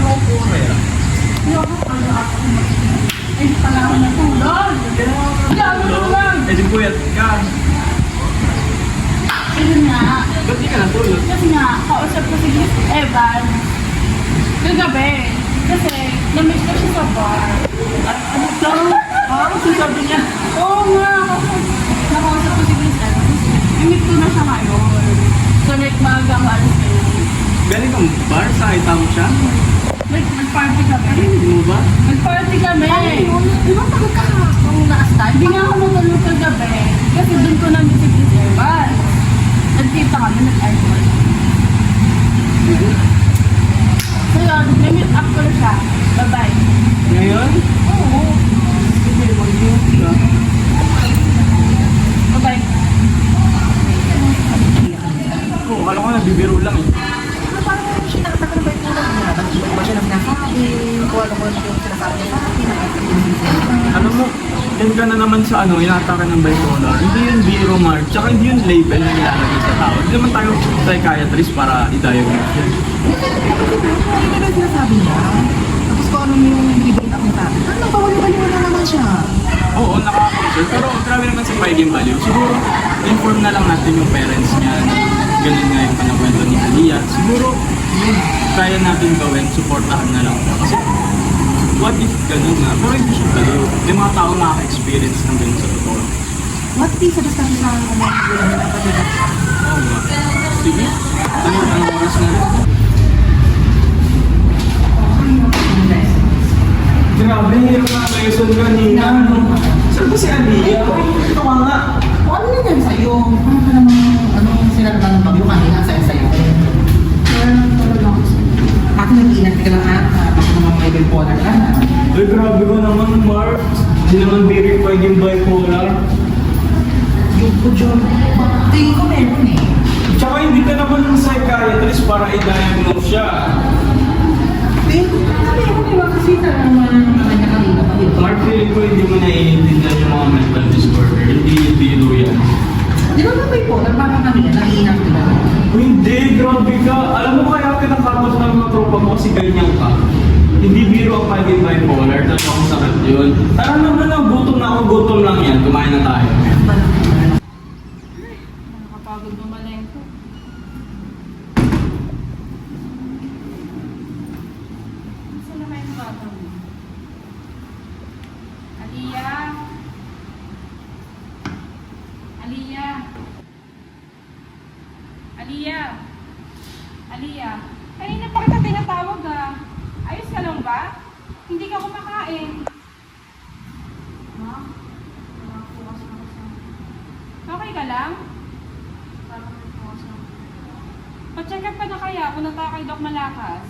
ako po kaya. Ay, pala ako natulog. Lalo naman. Eh, di puyat ka. Ayun nga. Ba't di ka natulog? Kasi nga, kausap ko si Miss Evan. Kagabi. Kasi, na-miss ko siya sa bar. At ano to? Kasi sabi niya, oo nga. Nakausap ko si Miss Evan. I-meet ko na siya ngayon. So, like, maagang alis na yun. Galing kang bar, sakita mo siya? Like, nag-party kami. Hindi mo ba? Nag-party kami. Di ba pagod ka kung last-time? Hindi nga ako matulog kagabi. Kasi doon ko nandun si Miss Evan. Nagkita kami, nag-alcohol. So yun, na-meet up ko na siya. Bye-bye. Ngayon? Oo. Sige, mag-iwan ka. Bye-bye. Oo, akala ko nabibiro lang eh. Ano parang siya nakatagal ba yung tulog niya? Ba't di ba siya nang sinasabi? Kung ano ba yung sinasabi niya sa akin? Alam mo, yan ka na naman sa ano, inatake ng bipolar. Hindi yun biro, Mark. Tsaka hindi yun label na nilalagay sa tao. Hindi naman tayo psychiatrist para i-diagnose yan. Hindi na ba yung sinasabi niya? Tapos kung ano yung bibigit ako sa akin? Ano, bawal-baliwan na naman siya. Oo, nakaka-concern. Pero grabe naman sa Paging Baliw. Siguro, inform na lang natin yung parents niya na ganun nga yung panakwento ni Aliyah. Siguro, yung kaya natin gawin, supportahan na lang. Kasi, what if ganun na? Pero hindi siya baliw. May mga tao nakaka-experience ng ganun sa totoo. What di sa discussion sa mga gulang na kapatid? Oo nga. Sige. Anong oras na rin? Grabe, hirap na lesson kanina. Saan ba si Aliyah? Ito ka nga. O ano na yan sa'yo? Ano ka naman, anong sinalaman ng pagyo kanina sa'yo? Kaya talaga ako sa'yo. Ako nag-iingat ka lang ata. Ako naman may bipolar ka na. Ay, grabe ko naman, Mark. Hindi naman biri pwedeng bipolar. Yung ko, John. Tingin ko meron eh. Tsaka hindi ka naman ng psychiatrist para i-diagnose siya. Tingin ko meron eh. Kasi naman kanya kanina pa dito. Mark, feeling ko hindi mo naiintindihan yung mga mental disorder. Hindi biro yan. Di ba may bipolar? Parang kanina, nag-iingat ka ba? Hindi, grabe ka. Alam mo kaya kinakapos ng mga tropa mo kasi ganyan ka. Hindi biro ang pagiging bipolar. Tapos ang sakit yun. Tara naman lang, gutom na ako, gutom lang yan. Kumain na tayo. Nakakapagod naman ito. Saan na kayo bata mo? Aliyah? Aliyah? Aliyah? Aliyah? Kanina pa kita tinatawag ah. Ayos ka lang ba? Hindi ka kumakain. Ha? Wala po kasi ako sa... Okay ka lang? Pa-check up ka na kaya kung nata kay Doc Malakas.